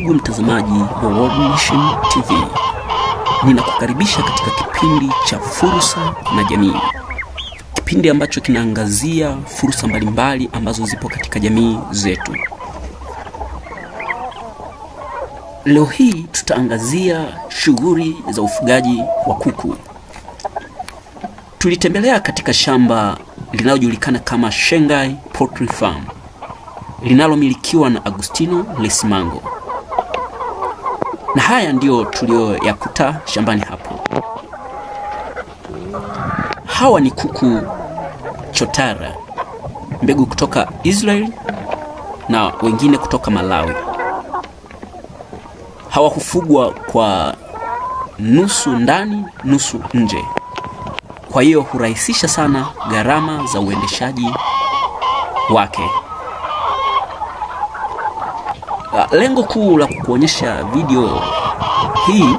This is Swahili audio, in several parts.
Ndugu mtazamaji wa World Mission TV, ninakukaribisha katika kipindi cha fursa na jamii. Kipindi ambacho kinaangazia fursa mbalimbali ambazo zipo katika jamii zetu. Leo hii tutaangazia shughuli za ufugaji wa kuku. Tulitembelea katika shamba linalojulikana kama Shengai Poultry Farm, linalomilikiwa na Agustino Lesimango. Na haya ndio tulioyakuta shambani hapo. Hawa ni kuku chotara, mbegu kutoka Israel na wengine kutoka Malawi. Hawa hufugwa kwa nusu ndani nusu nje, kwa hiyo hurahisisha sana gharama za uendeshaji wake. Lengo kuu la kukuonyesha video hii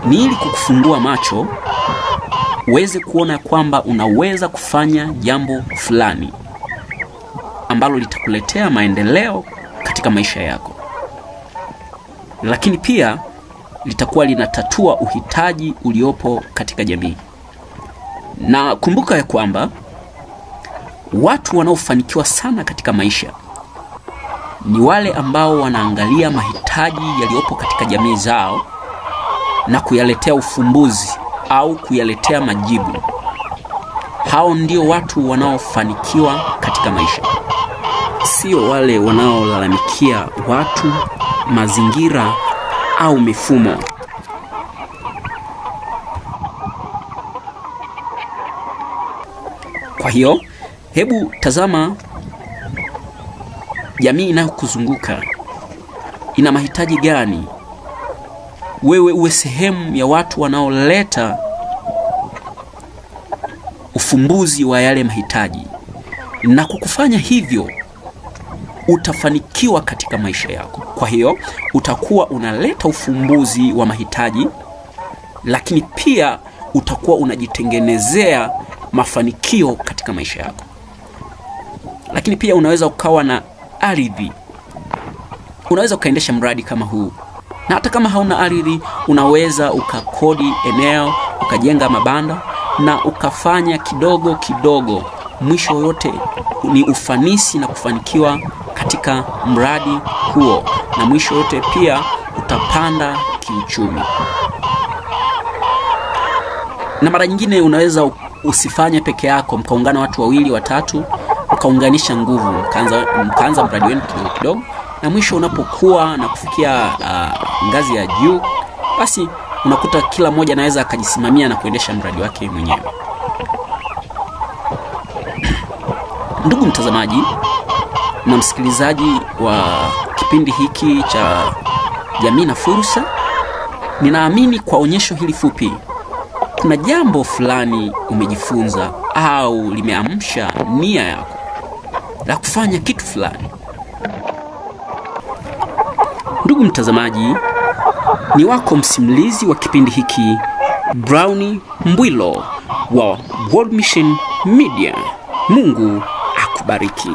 ni ili kukufungua macho uweze kuona kwamba unaweza kufanya jambo fulani ambalo litakuletea maendeleo katika maisha yako, lakini pia litakuwa linatatua uhitaji uliopo katika jamii. Na kumbuka ya kwamba watu wanaofanikiwa sana katika maisha ni wale ambao wanaangalia mahitaji yaliyopo katika jamii zao na kuyaletea ufumbuzi au kuyaletea majibu. Hao ndio watu wanaofanikiwa katika maisha, sio wale wanaolalamikia watu, mazingira au mifumo. Kwa hiyo, hebu tazama jamii inayokuzunguka ina mahitaji gani, wewe uwe sehemu ya watu wanaoleta ufumbuzi wa yale mahitaji. Na kukufanya hivyo utafanikiwa katika maisha yako. Kwa hiyo utakuwa unaleta ufumbuzi wa mahitaji, lakini pia utakuwa unajitengenezea mafanikio katika maisha yako. Lakini pia unaweza ukawa na ardhi, unaweza ukaendesha mradi kama huu. Na hata kama hauna ardhi, unaweza ukakodi eneo, ukajenga mabanda na ukafanya kidogo kidogo. Mwisho yote ni ufanisi na kufanikiwa katika mradi huo, na mwisho yote pia utapanda kiuchumi. Na mara nyingine unaweza usifanye peke yako, mkaungana watu wawili watatu, mkaunganisha nguvu, mkaanza mradi wenu kidogo kidogo, na mwisho unapokuwa na kufikia ngazi ya juu, basi unakuta kila mmoja anaweza akajisimamia na kuendesha mradi wake mwenyewe. Ndugu mtazamaji na msikilizaji wa kipindi hiki cha jamii na fursa, ninaamini kwa onyesho hili fupi kuna jambo fulani umejifunza au limeamsha nia yako la kufanya kitu fulani. Ndugu mtazamaji, ni wako msimulizi wa kipindi hiki, Brownie Mbwilo wa World Mission Media. Mungu akubariki.